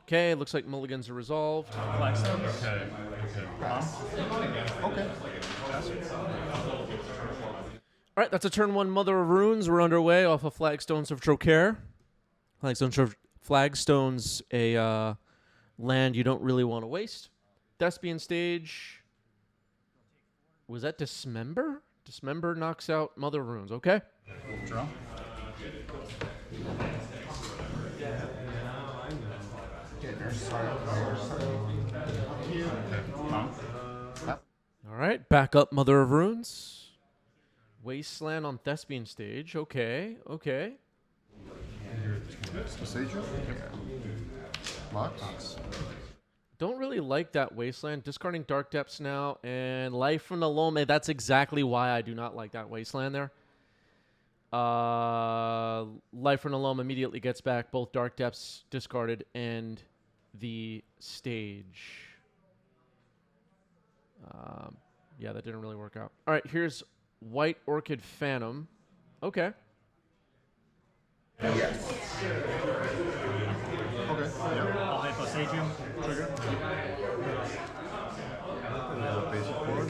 Okay, looks like mulligans are resolved. Flagstones. Okay. All right, that's a turn 1 Mother of Runes. We're underway off of Flagstones of Trocaire. Flagstones, a land you don't really want to waste. Thespian stage. Was that Dismember? Dismember knocks out Mother of Runes. Okay. Draw. All right, back up Mother of Runes. Wasteland on Thespian stage. Okay, okay. Stasia? Lux? Don't really like that Wasteland. Discarding Dark Depths now. And Life from the Loam. That's exactly why I do not like that Wasteland there. Life from the Loam immediately gets back both Dark Depths discarded and the stage. Yeah, that didn't really work out. All right, here's White Orchid Phantom. Okay. Yes. Okay. Yep. All hit plus Atrium. Trigger. Basic board.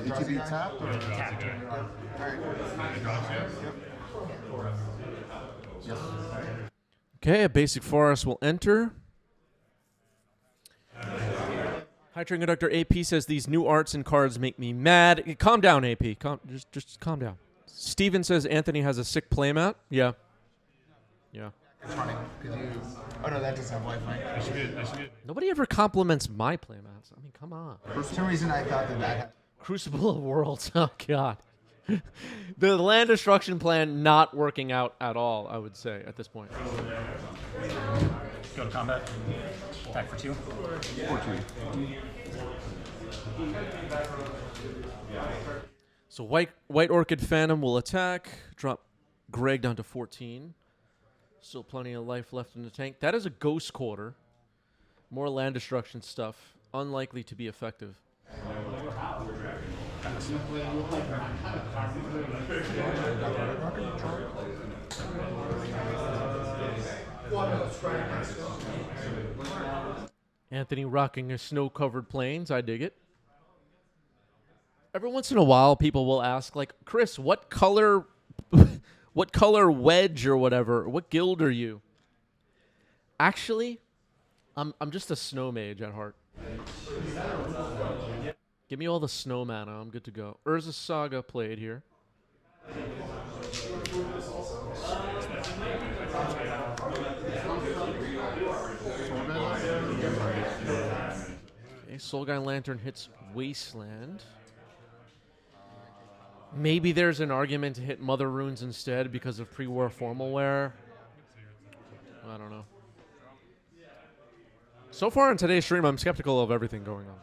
ETB tapped or Tapped. Alright. Yes. Okay, a basic forest will enter. High Train Conductor AP says these new arts and cards make me mad. Calm down, AP. Just calm down. Steven says Anthony has a sick playmat. Yeah. Yeah. It's running. Oh no, that doesn't have Lifeline. Nobody ever compliments my playmats. I mean, come on. For some reason, I thought that had... Crucible of Worlds. Oh, God. The land destruction plan not working out at all, I would say, at this point. Go to combat. Attack for 2. 14. So White Orchid Phantom will attack. Drop Greg down to 14. Still plenty of life left in the tank. That is a Ghost Quarter. More land destruction stuff. Unlikely to be effective. Anthony rocking his snow-covered plains. I dig it. Every once in a while, people will ask, like, Chris, what color, what color wedge or whatever? What guild are you? Actually, I'm just a snow mage at heart. Give me all the snow mana. I'm good to go. Urza Saga played here. Okay, Soul Guy Lantern hits Wasteland. Maybe there's an argument to hit Mother Runes instead because of pre-war formal wear. I don't know. So far in today's stream, I'm skeptical of everything going on.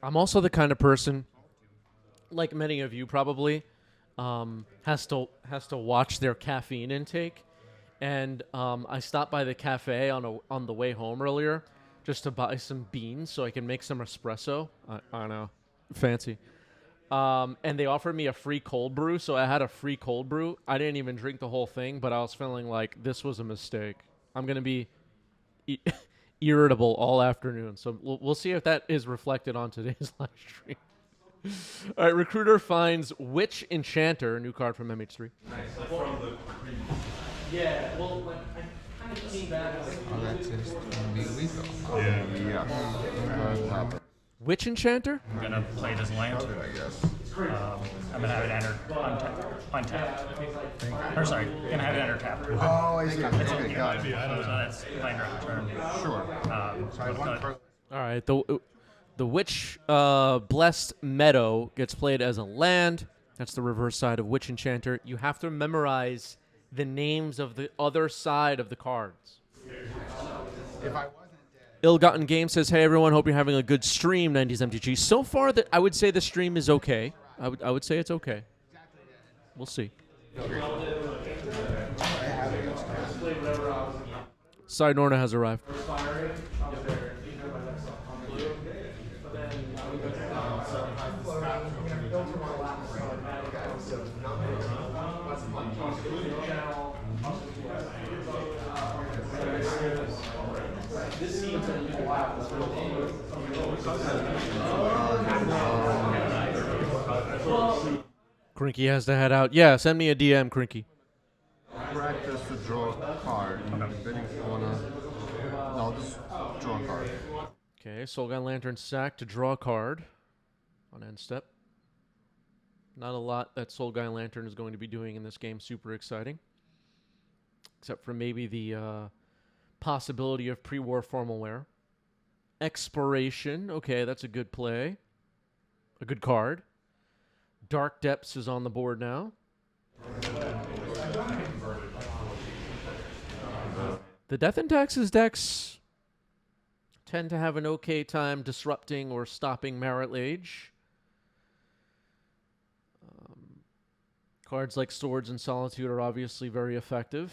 I'm also the kind of person, like many of you probably, has to watch their caffeine intake, and I stopped by the cafe on the way home earlier just to buy some beans so I can make some espresso. I know, fancy. And they offered me a free cold brew, so I had a free cold brew. I didn't even drink the whole thing, but I was feeling like this was a mistake. I'm gonna be irritable all afternoon, so we'll see if that is reflected on today's live stream. All right, Recruiter finds Witch Enchanter, a new card from MH3. Yeah, well, I kind of came back. Oh, that's just lethal. Yeah. Witch Enchanter? I'm going to play this land. I guess. I'm going to have it enter untapped. Or sorry, going to have it enter tapped. Oh, I see. Okay, got it. So that's land turn. Sure. So I have one card. All right, the Witch Blessed Meadow gets played as a land. That's the reverse side of Witch Enchanter. You have to memorize the names of the other side of the cards. If I wasn't dead. Ill-Gotten Game says, hey, everyone, hope you're having a good stream, 90s MTG. So far, that I would say the stream is okay. I would say it's okay. We'll see. Side Norna has arrived. Crinky has to head out. Yeah, send me a DM, Crinky. Practice to draw a card. Bidding corner. No, just draw a card. Okay, Soulguy Lantern sack to draw a card on end step. Not a lot that Soulguy Lantern is going to be doing in this game. Super exciting. Except for maybe the possibility of pre-war formal wear. Expiration. Okay, that's a good play. A good card. Dark Depths is on the board now. The Death and Taxes decks tend to have an okay time disrupting or stopping Marit Lage. Cards like Swords and Solitude are obviously very effective.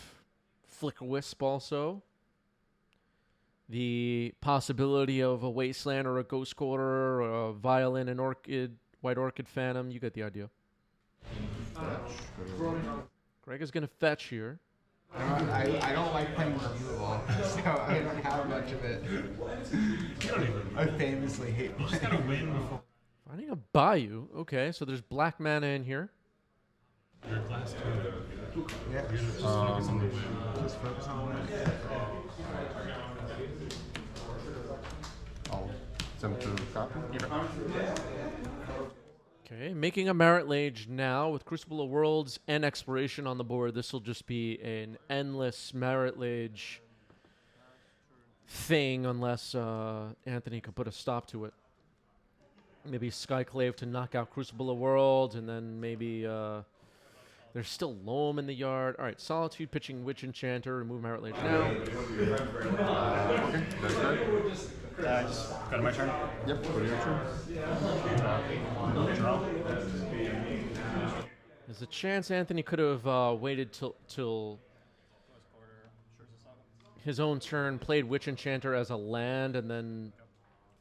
Flicker Wisp also. The possibility of a Wasteland or a Ghost Quarter or a Violin and Orchid, White Orchid Phantom. You get the idea. Greg is going to fetch here. I don't like playing removal, so I don't have much of it. I famously hate playing. Finding a Bayou. Okay, so there's black mana in here. Yeah. Just focus on one. I'll attempt to copy. Okay, making a Marit Lage now with Crucible of Worlds and Expiration on the board. This will just be an endless Marit Lage thing unless Anthony can put a stop to it. Maybe Skyclave to knock out Crucible of Worlds, and then maybe there's still Loam in the yard. All right, Solitude pitching Witch Enchanter, remove Marit Lage now. Okay, that's good. Just go to my turn. Yep, go to your turn. Draw. There's a chance Anthony could have waited till his own turn, played Witch Enchanter as a land, and then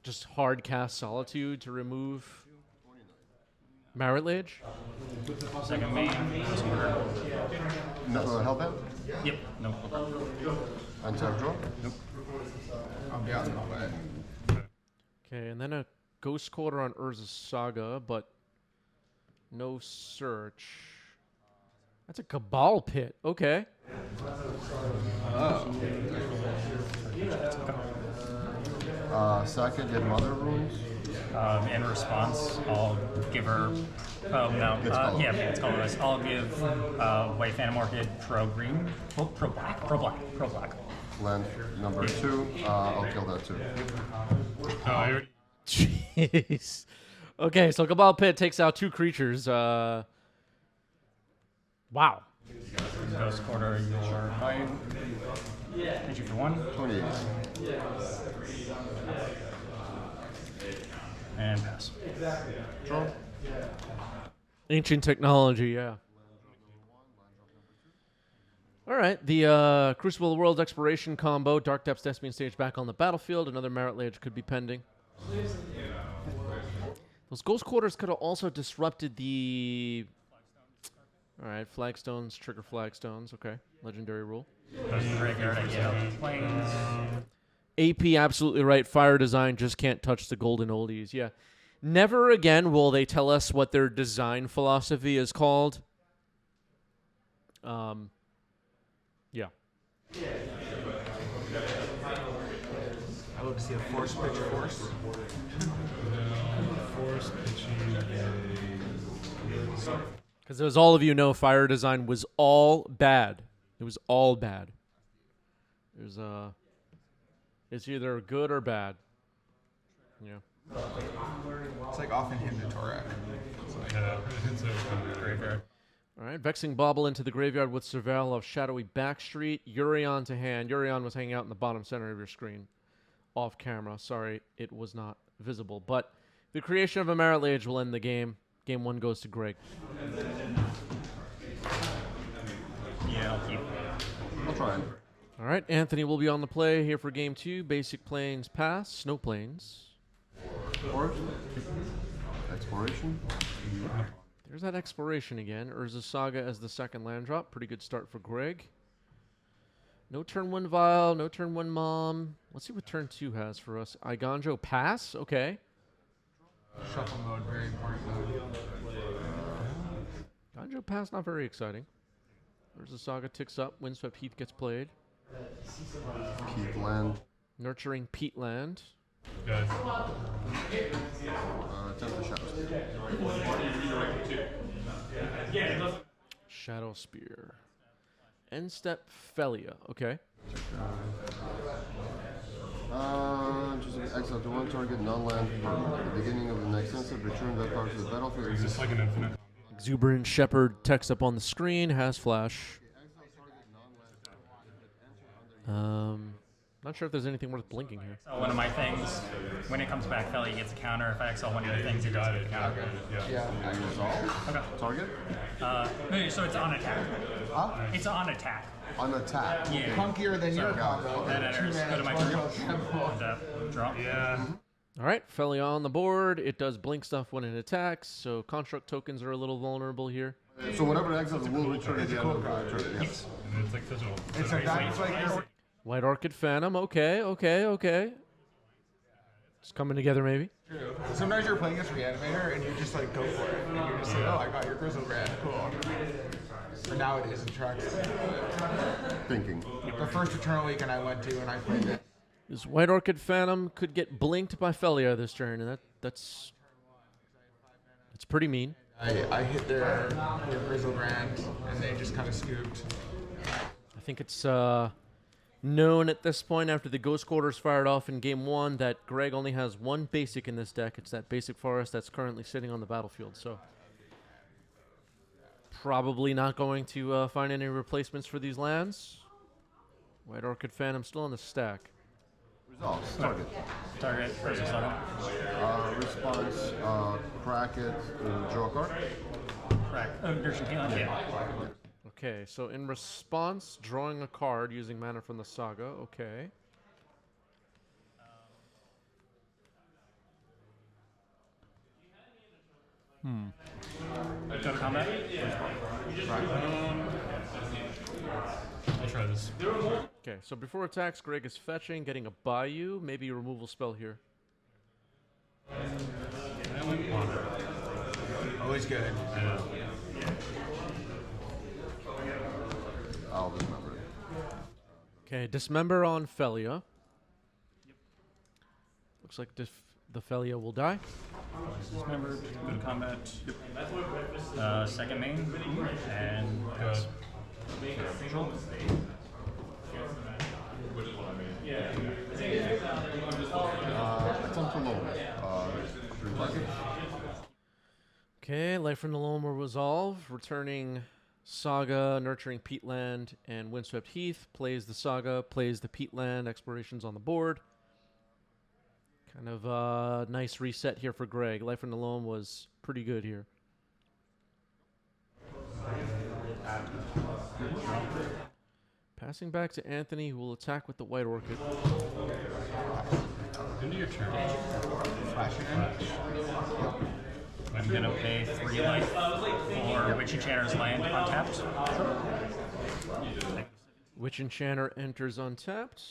just hard cast Solitude to remove Marit Lage. Second main. First order. No, hellbent? Yep. No. Untap draw? Nope. I'll be out in the way. Okay, and then a Ghost Quarter on Urza's Saga, but no search. That's a Cabal Pit. Okay. Second, get Mother Runes. In response, I'll give her. Oh no. Yeah, it's colorless. I'll give White Phantom Orchid pro green. Oh, pro black. Land number 2. I'll kill that too. Jeez. Okay, so Cabal Pit takes out 2 creatures. Wow. Ghost Quarter, your value. Hit you for 1. 28. And pass. Draw. Ancient technology, yeah. All right, the Crucible of the World's Exploration combo, Dark Depths Thespian Stage back on the battlefield. Another Marit Lage could be pending. Those Ghost Quarters could have also disrupted the... All right, flagstones, trigger flagstones. Okay, legendary rule. Goes to the graveyard, I get out the planes. AP, absolutely right. Fire Design just can't touch the golden oldies. Yeah. Never again will they tell us what their design philosophy is called. Yeah. I love to see a force pitch force. Force pitching Because as all of you know, Fire Design was all bad. It was all bad. There's it's either good or bad. Yeah. It's like often Hymnotoric. it's a Graveyard. All right, Vexing Bauble into the graveyard with Surveil of Shadowy Backstreet. Urion to hand. Urion was hanging out in the bottom center of your screen. Off camera. Sorry, it was not visible. But the creation of a Marit Lage will end the game. Game 1 goes to Greg. Yeah, I'll keep. I'll try it. All right, Anthony will be on the play here for Game 2. Basic Planes pass. Snow Planes. Exploration. There's that Exploration again. Urza Saga as the second land drop. Pretty good start for Greg. No turn 1 Vial, no turn 1 Mom. Let's see what turn 2 has for us. Iganjo pass, okay. Shuffle mode, very important mode. Iganjo pass, not very exciting. There's the Saga ticks up, Windswept Heath gets played. Peatland. Nurturing Peatland. Good. Temple Shadow Spear. Shadow Spear. End step Felia, okay. Just exile to one target non-land permanent. At the beginning of the next instant, return that card to the battlefield. Is this like an infinite? Exuberant Shepherd text up on the screen, has flash. Not sure if there's anything worth blinking here. So one of my things, when it comes back, Felly gets a counter. If I exile one of your things, it does get a counter. Yeah. Resolve. Okay. Target. No, so it's on attack. Huh? It's on attack. On attack. Yeah. Punkier than your combo. That enters. Go to my Tornado turn. Temple. Draw. Yeah. All right, Felia on the board. It does blink stuff when it attacks, so construct tokens are a little vulnerable here. So whatever it exiles will return at the end of the card. turn. Yes. And it's like physical. It's like that's like your White Orchid Phantom, okay. It's coming together maybe. Sometimes you're playing this Reanimator and you just like go for it. And you're just like, oh, I got your Grizzlebrand, cool. But nowadays it tracks. Thinking. The first Eternal Weekend I went to and I played it. This White Orchid Phantom could get blinked by Felia this turn, and that's pretty mean. I hit their Grizzlebrand and they just kind of scooped. I think it's known at this point after the Ghost Quarters fired off in Game 1 that Greg only has one basic in this deck. It's that basic forest that's currently sitting on the battlefield, so probably not going to find any replacements for these lands. White Orchid Phantom still on the stack. Resolve. Target. Target versus Saga. Response. Crack it. Draw a card. Crack. Nurturing Peatland. Yeah. Okay, so in response, drawing a card using mana from the Saga. Okay. Go to combat. I'll try this. Okay, so before attacks, Greg is fetching, getting a Bayou, maybe a removal spell here. Always good. Yeah. I'll dismember it. Okay, Dismember on Felia. Looks like the Felia will die. Dismembered. Go to combat. Second main. And Good. Attempt to lower. Target. Okay, Life from the Loam will resolve, returning Saga, Nurturing Peatland, and Windswept Heath. Plays the Saga, plays the Peatland, explorations on the board. Kind of a nice reset here for Greg. Life from the Loam was pretty good here. Passing back to Anthony, who will attack with the White Orchid. Into your turn. I'm gonna pay 3 life for Witch Enchanter's land untapped. Witch Enchanter enters untapped.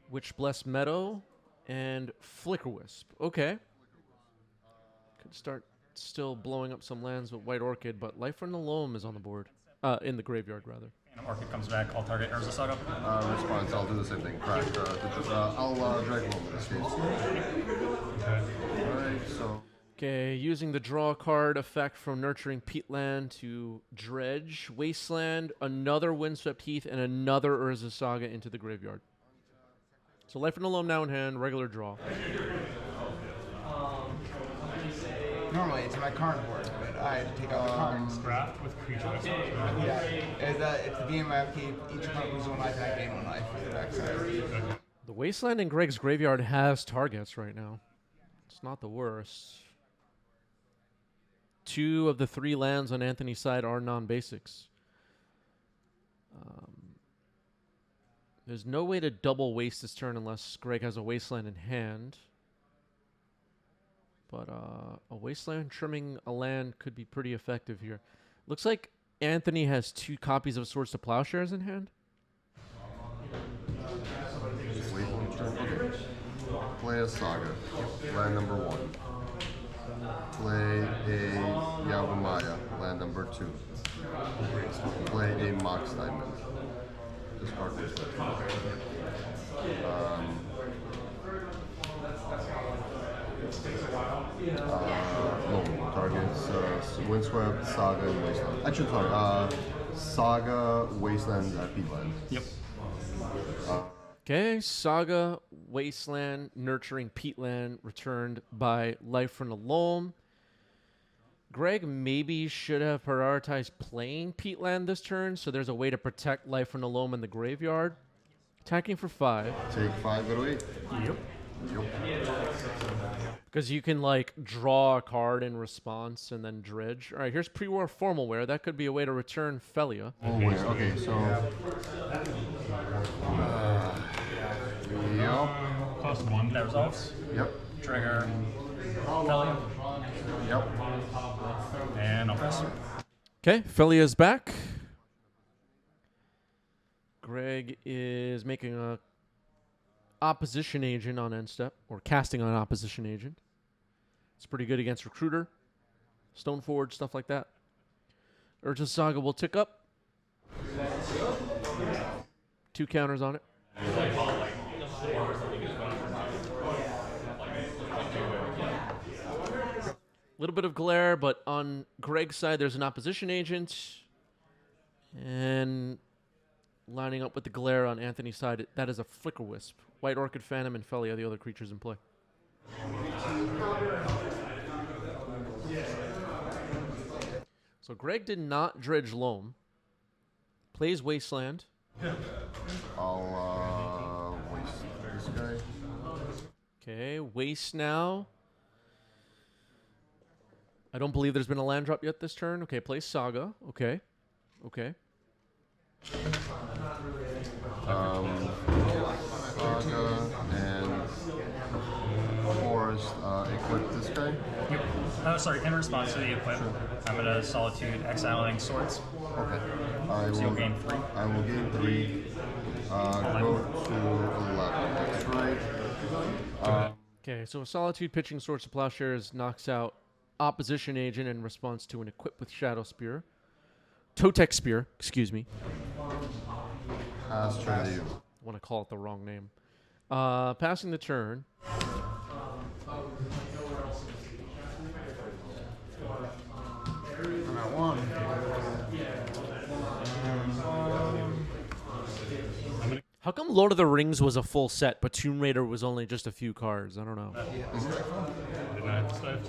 Witch Bless Meadow and Flicker Wisp. Okay. Could start still blowing up some lands with White Orchid, but Life from the Loam is on the board. In the graveyard, rather. And Orchid comes back. All target Urza Saga. Response. I'll do the same thing. Crack. I'll drag home in this case. Alright, so. Okay, using the draw card effect from Nurturing Peatland to dredge Wasteland, another Windswept Heath, and another Urza Saga into the graveyard. So Life from the Loam now in hand, regular draw. Normally it's my card board, but I had to take out the cards. Draft with creature. Yeah, it's the game I have to keep. Each opponent loses 1 life and I gain 1 life for the backside. The Wasteland in Greg's graveyard has targets right now. It's not the worst. 2 of the 3 lands on Anthony's side are non-basics. There's no way to double waste this turn unless Greg has a Wasteland in hand. But a Wasteland trimming a land could be pretty effective here. Looks like Anthony has 2 copies of Swords to Plowshares in hand. Wait one turn. Okay. Play a Saga. Land number 1. Play a Yavimaya. Land number 2. Play a Mox Diamond. Discard this. No, targets Windswept, Saga, and Wasteland. Actually, sorry, Saga, Wasteland, Peatland. Yep. Okay, Saga, Wasteland, Nurturing Peatland, returned by Life from the Loam. Greg maybe should have prioritized playing Peatland this turn, so there's a way to protect Life from the Loam in the graveyard. Attacking for 5. Take 5, go to 8. Yep. Because you can, like, draw a card in response and then dredge. All right, here's pre-war formal wear. That could be a way to return Felia. Oh, wait, okay, so... Yep. Cost 1. That resolves. Yep. Trigger. Felia. Yep. And I'll press. Okay, Felia's back. Greg is making a opposition agent on end step, or casting on opposition agent. It's pretty good against Recruiter, Stoneforge, stuff like that. Urge's Saga will tick up. 2 counters on it. A little bit of glare, but on Greg's side, there's an opposition agent. And lining up with the glare on Anthony's side, that is a Flicker Wisp. White Orchid Phantom and Felia, the other creatures in play. So Greg did not dredge Loam. Plays Wasteland. I'll waste this guy. Okay, waste now. I don't believe there's been a land drop yet this turn. Okay, plays Saga. Okay. Okay. Saga and Forest equip this guy. Yep. Oh, sorry. In response to the equip, I'm going to Solitude Exiling Swords. Okay. So you'll gain 3. I will gain 3. Go to 11. That's right. Okay, so Solitude pitching Swords to Plowshares knocks out opposition agent in response to an equip with Shadow Spear. Totek Spear, excuse me. Pass turn to you. I want to call it the wrong name. Passing the turn. I'm at 1. How come Lord of the Rings was a full set, but Tomb Raider was only just a few cards? I don't know. Didn't I have to start?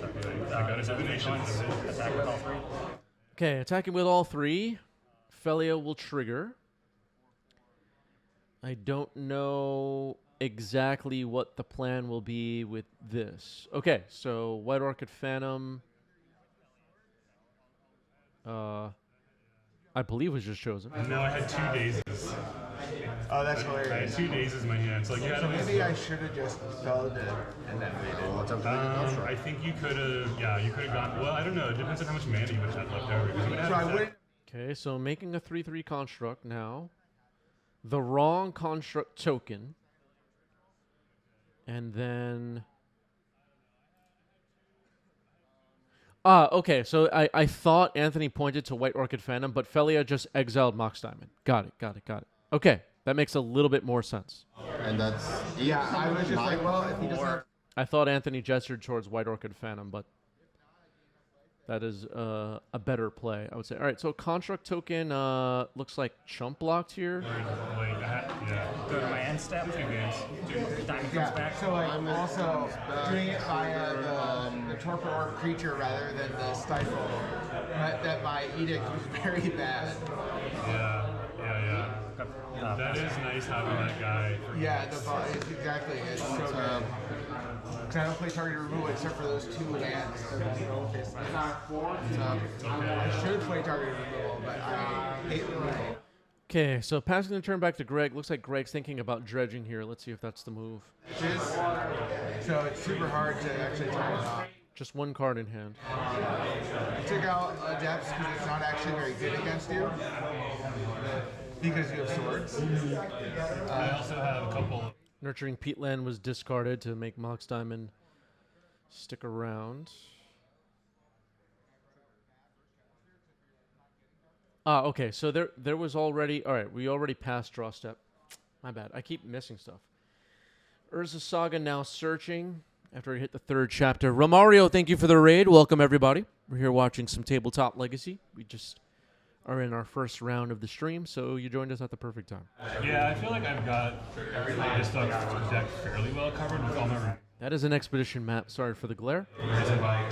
I got a divination. Attack with all 3. Okay, attacking with all 3. Felia will trigger. I don't know exactly what the plan will be with this. Okay, so White Orchid Phantom, I believe was just chosen. No, I had 2 dazes. Oh, that's I had hilarious. 2 dazes in my hand. So like, you had So to maybe I should have just spelled it and then made it. Well, let's have to make it else I right. think you could have, yeah, you could have gone, well, I don't know. It depends on how much mana you would have left over. 'cause you would have So I had- wouldn't. Okay, so making a 3/3 construct now. The wrong construct token. And then... okay, so I thought Anthony pointed to White Orchid Phantom, but Felia just exiled Mox Diamond. Got it. Okay, that makes a little bit more sense. And that's 8. Yeah, I was just like, well, if he doesn't have. I thought Anthony gestured towards White Orchid Phantom, but that is a better play, I would say. All right, so construct token looks like chump blocked here. Like, yeah. Go to my end step. 2 games. Diamond comes Yeah, back. so like also doing it via the torpor orb creature rather than the stifle. That my edict was very bad. Yeah. That is nice having that guy. Yeah, it's exactly. It's so good. Because I don't play target removal except for those 2 lands. I should play target removal, but I hate removal. Okay, so passing the turn back to Greg. Looks like Greg's thinking about dredging here. Let's see if that's the move. So it's super hard to actually turn it off. Just one card in hand. I took out Adepts because it's not actually very good against you. Because you have swords. I also have a couple. Nurturing Peatland was discarded to make Mox Diamond stick around. Okay, so there was already... All right, we already passed draw step. My bad. I keep missing stuff. Urza Saga now searching after I hit the 3rd chapter. Romario, thank you for the raid. Welcome, everybody. We're here watching some Tabletop Legacy. We just are in our first round of the stream, so you joined us at the perfect time. Yeah, I feel like I've got this stuff deck fairly well covered with all my That is an expedition map. Sorry for the glare. reason why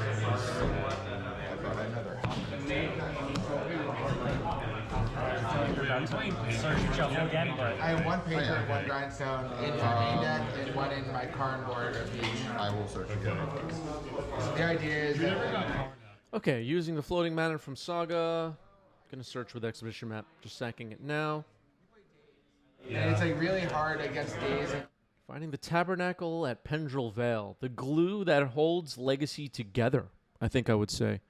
Search and shuffle again, but I have 1 paper, 1 grindstone in my main deck, and 1 in my Karn board of each. I will search again. The idea is that Okay, using the floating mana from Saga. Gonna search with expedition map. Just sacking it now. and it's like really hard against days. Finding the Tabernacle at Pendril Vale. The glue that holds Legacy together, I think I would say.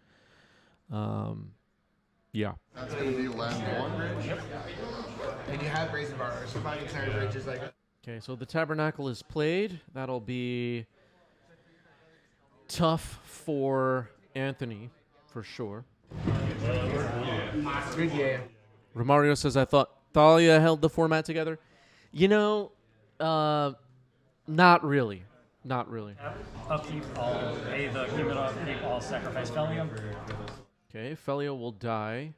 Yeah. That's going to be land 1. Yep. And you have Brazen Bar, so finding Clary Bridge is like... Okay, so the Tabernacle is played. That'll be tough for Anthony, for sure. Good game. Romario says, I thought Thalia held the format together. You know, not really. Not really. upkeep, I'll pay the cumulative upkeep, I'll sacrifice Fellium. Okay, Felio will die.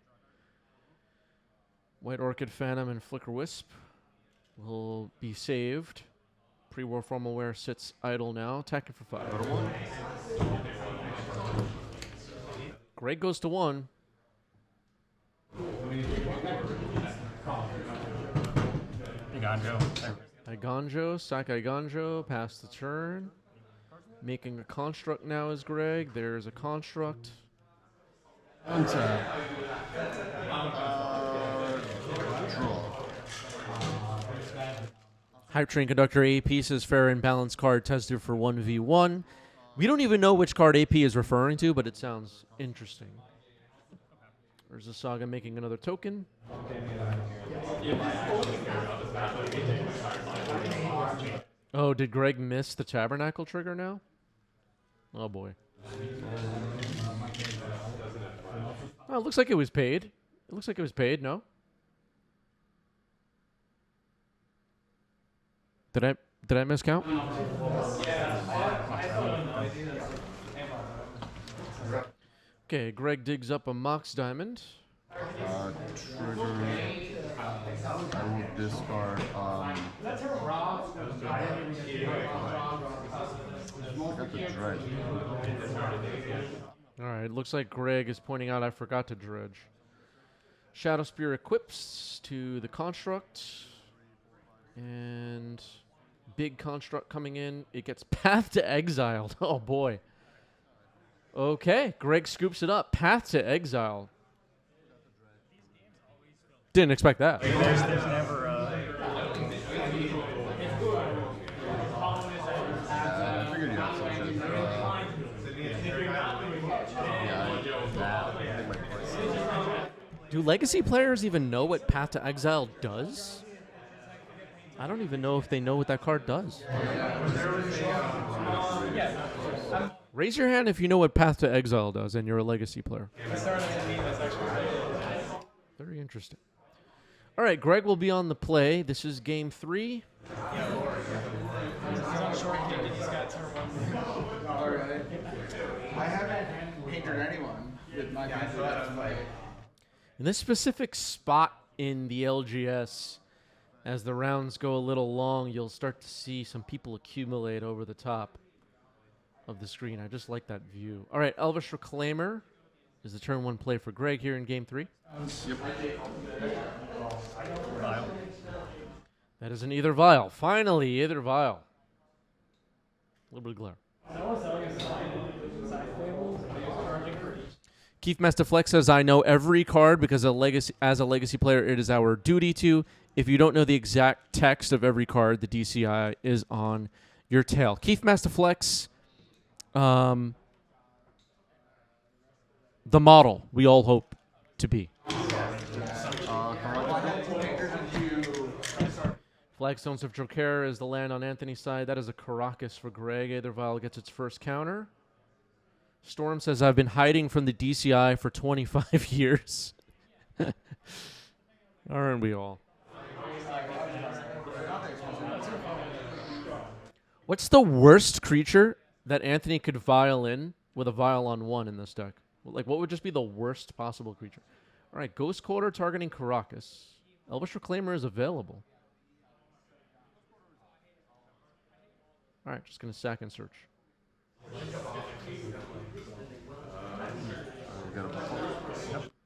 White Orchid Phantom and Flicker Wisp will be saved. Pre-War Formal Wear sits idle now. Attacking for 5. Greg goes to 1. Iganjo, Sakai Iganjo, pass the turn. Making a construct now is Greg. There's a construct. Untap. Draw. Hype Train Conductor AP says fair and balanced card tested for 1v1. We don't even know which card AP is referring to, but it sounds interesting. There's a Saga making another token. Oh, did Greg miss the Tabernacle trigger now? Oh, boy. Oh, it looks like it was paid. It looks like it was paid, no? Did I miscount? Okay, Greg digs up a Mox Diamond. Trigger. I will discard. I got the dredge. All right, looks like Greg is pointing out I forgot to dredge. Shadow Spear equips to the construct. And big construct coming in. It gets Path to Exiled. Oh, boy. Okay, Greg scoops it up. Path to Exile. Didn't expect that. There's never I figured you had some shit. Do Legacy players even know what Path to Exile does? I don't even know if they know what that card does. Raise your hand if you know what Path to Exile does and you're a Legacy player. Very interesting. All right, Greg will be on the play. This is game 3. I haven't painted anyone with my painted. In this specific spot in the LGS, as the rounds go a little long, you'll start to see some people accumulate over the top of the screen. I just like that view. All right, Elvish Reclaimer is the turn 1 play for Greg here in game 3. Yep. Vial. That is an Either Vial. Finally, Either Vial. A little bit of glare. Keith Mestaflex says, I know every card because as a Legacy player, it is our duty to. If you don't know the exact text of every card, the DCI is on your tail. Keith Mestaflex, the model we all hope to be. Flagstones of Joker is the land on Anthony's side. That is a Caracas for Greg. Aether Vial gets its first counter. Storm says, I've been hiding from the DCI for 25 years. Aren't we all? What's the worst creature that Anthony could vial in with a vial on 1 in this deck? Like, what would just be the worst possible creature? All right, Ghost Quarter targeting Caracas. Elvish Reclaimer is available. All right, just going to sack and search.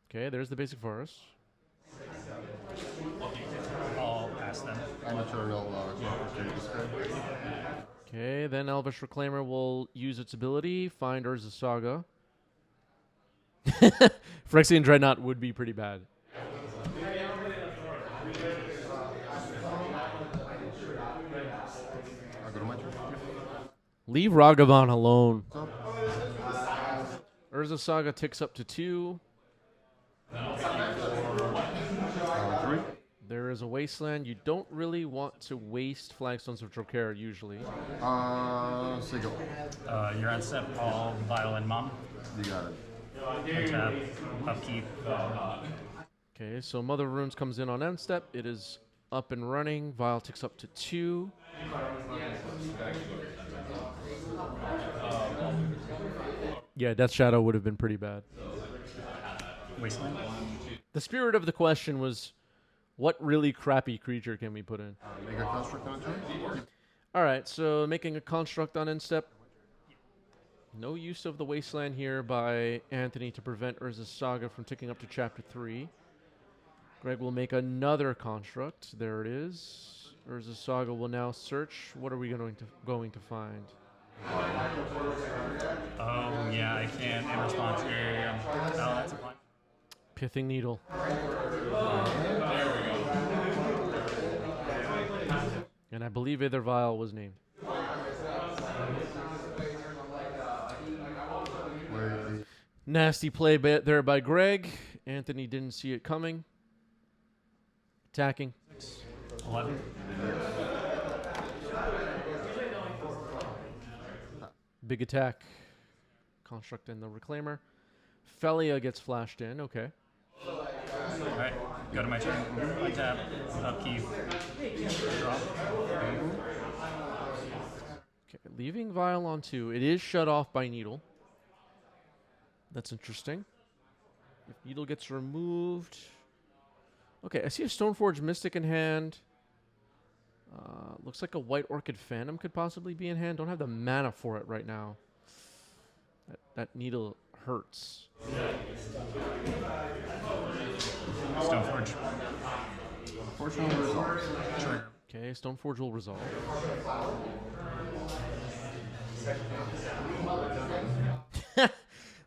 Okay, there's the basic forest. I'll pass them. I'm a turn Okay, then Elvish Reclaimer will use its ability, find Urza Saga. Phyrexian Dreadnought would be pretty bad. I'll go to my turn. Leave Ragavan alone. Urza Saga ticks up to 2. 3. There is a Wasteland. You don't really want to waste Flagstones of Drokair usually. Sigil. You're on step. I'll Violin Mom. You got it. Tap. Upkeep. Okay, so Mother of Runes comes in on end step. It is up and running. Vial ticks up to 2. Yeah, Death Shadow would have been pretty bad. Wasteland. The spirit of the question was, what really crappy creature can we put in? Make a construct on a turn. All right, so making a construct on end step. No use of the Wasteland here by Anthony to prevent Urza's Saga from ticking up to Chapter 3. Greg will make another construct. There it is. Urza's Saga will now search. What are we going to find? Oh, yeah, I can't. In response here. Oh, that's a fine. Pithing Needle. And I believe Aether Vial was named. Nasty play there by Greg. Anthony didn't see it coming. Attacking. 11. Big attack. Construct in the Reclaimer. Felia gets flashed in. Okay. Alright, go to my turn. Tap. Upkeep. Draw. Okay, leaving Vial on 2. It is shut off by Needle. That's interesting. If Needle gets removed... Okay, I see a Stoneforge Mystic in hand. Looks like a White Orchid Phantom could possibly be in hand. Don't have the mana for it right now. That Needle hurts. Stoneforge. Fortunately, resolves. Trigger. Okay, Stoneforge will resolve.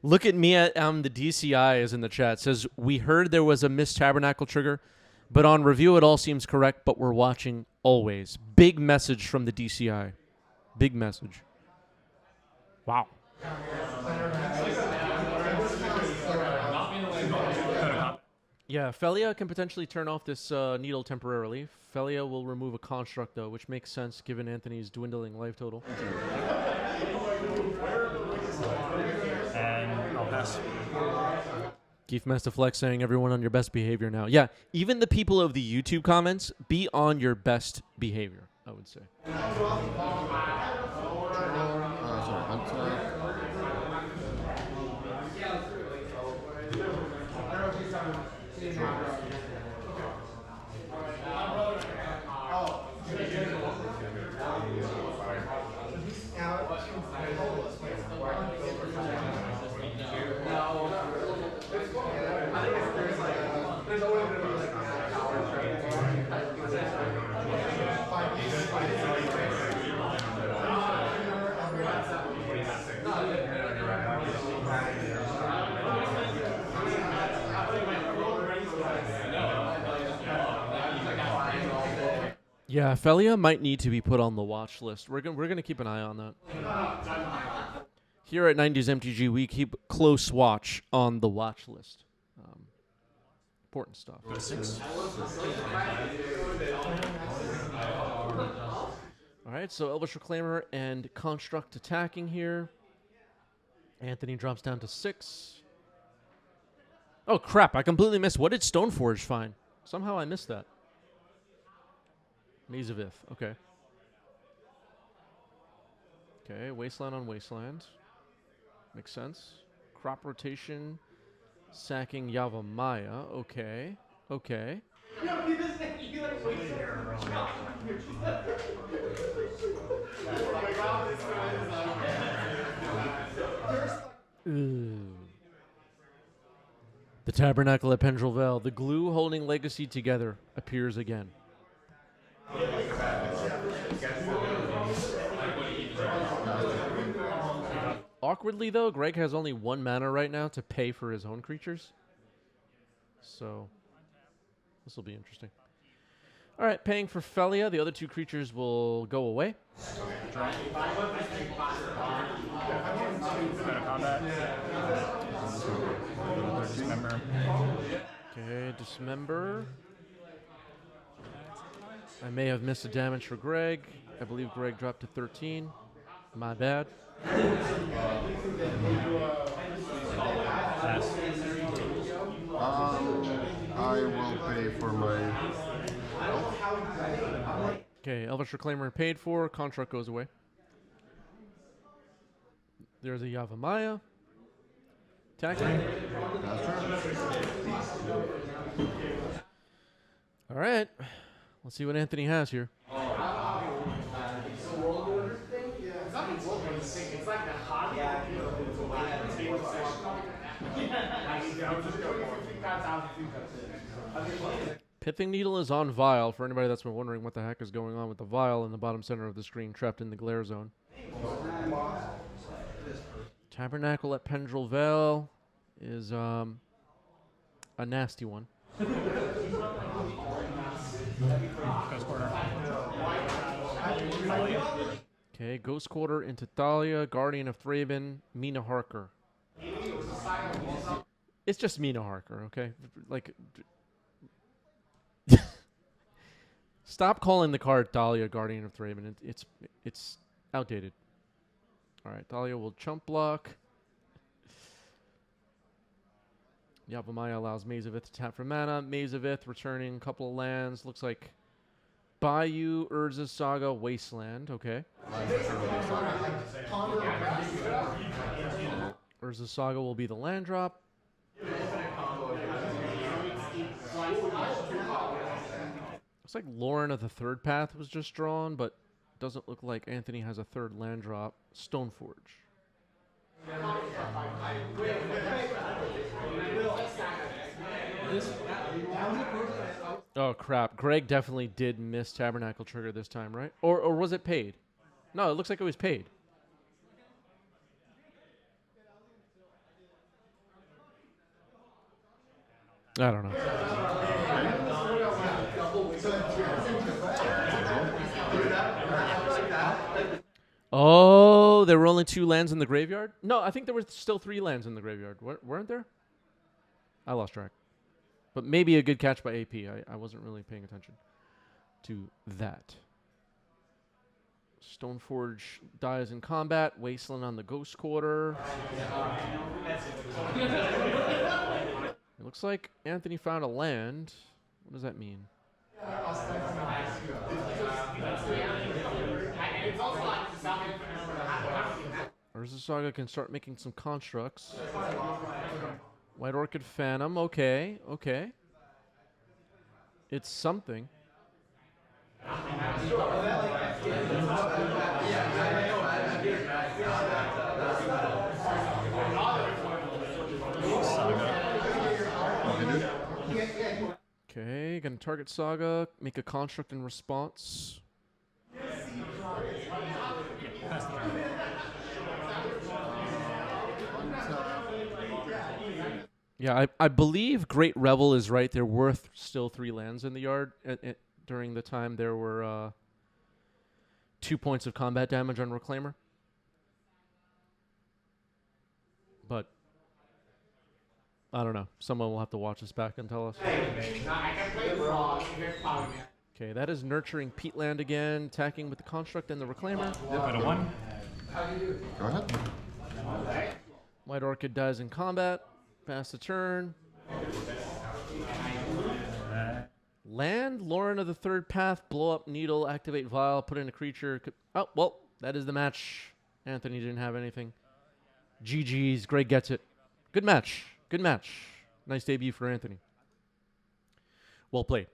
Look at me at the DCI is in the chat. Says, we heard there was a missed Tabernacle trigger, but on review it all seems correct, but we're watching always. Big message from the DCI. Big message. Wow. Yeah, Felia can potentially turn off this Needle temporarily. Felia will remove a construct, though, which makes sense given Anthony's dwindling life total. And I'll pass. Keith Master Flex saying everyone on your best behavior now. Yeah, even the people of the YouTube comments, be on your best behavior, I would say. Sorry, Hunter. Yeah, Felia might need to be put on the watch list. We're gonna keep an eye on that. Here at 90s MTG, we keep close watch on the watch list. Important stuff. Go to 6. All right, so Elvish Reclaimer and Construct attacking here. Anthony drops down to 6. Oh, crap. I completely missed. What did Stoneforge find? Somehow I missed that. Maze of Ith. Okay. Okay, Wasteland on Wasteland. Makes sense. Crop rotation. Sacking Yavimaya. Okay. Okay. Ooh. The Tabernacle at Pendrell, the glue holding Legacy together, appears again. Awkwardly, though, Greg has only 1 mana right now to pay for his own creatures. So, this will be interesting. All right, paying for Felia. The other 2 creatures will go away. Draw. Go to combat. Dismember. Okay, Dismember. I may have missed a damage for Greg. I believe Greg dropped to 13. My bad. Pass. I will pay for my. Okay, Elvish Reclaimer paid for. Contract goes away. There's a Yavimaya. Attacking. All right. Let's see what Anthony has here. Pithing Needle is on Vial, for anybody that's been wondering what the heck is going on with the Vial in the bottom center of the screen, trapped in the glare zone. Tabernacle at Pendrell is a nasty one. Ghost Quarter. Okay, Ghost Quarter into Thalia, Guardian of Thraben, Mina Harker. It's just Mina Harker, okay? Like, stop calling the card Thalia, Guardian of Thraben. It's outdated. All right, Thalia will chump block. Yavimaya allows Maze of Ith to tap for mana. Maze of Ith returning a couple of lands. Looks like Bayou, Urza's Saga, Wasteland. Okay. Urza's Saga will be the land drop. Looks like Lauren of the Third Path was just drawn, but doesn't look like Anthony has a third land drop. Stoneforge. Oh crap! Greg definitely did miss Tabernacle trigger this time, right? Or was it paid? No, it looks like it was paid. I don't know. Oh, there were only 2 lands in the graveyard? No, I think there were still 3 lands in the graveyard. Weren't there? I lost track. But maybe a good catch by AP. I wasn't really paying attention to that. Stoneforge dies in combat. Wasteland on the Ghost Quarter. It looks like Anthony found a land. What does that mean? Urza Saga can start making some constructs. White Orchid Phantom. Okay, okay. It's something. Okay, gonna target Saga, make a construct in response. Yeah, I believe Great Revel is right. There were still 3 lands in the yard during the time there were 2 points of combat damage on Reclaimer. I don't know. Someone will have to watch this back and tell us. Okay, that is nurturing peatland again, attacking with the construct and the reclaimer. Put a 1. Go ahead. White Orchid dies in combat. Pass the turn. Land, Lauren of the Third Path, blow up Needle, activate Vial, put in a creature. Oh, well, that is the match. Anthony didn't have anything. GG's. Greg gets it. Good match. Good match. Nice debut for Anthony. Well played.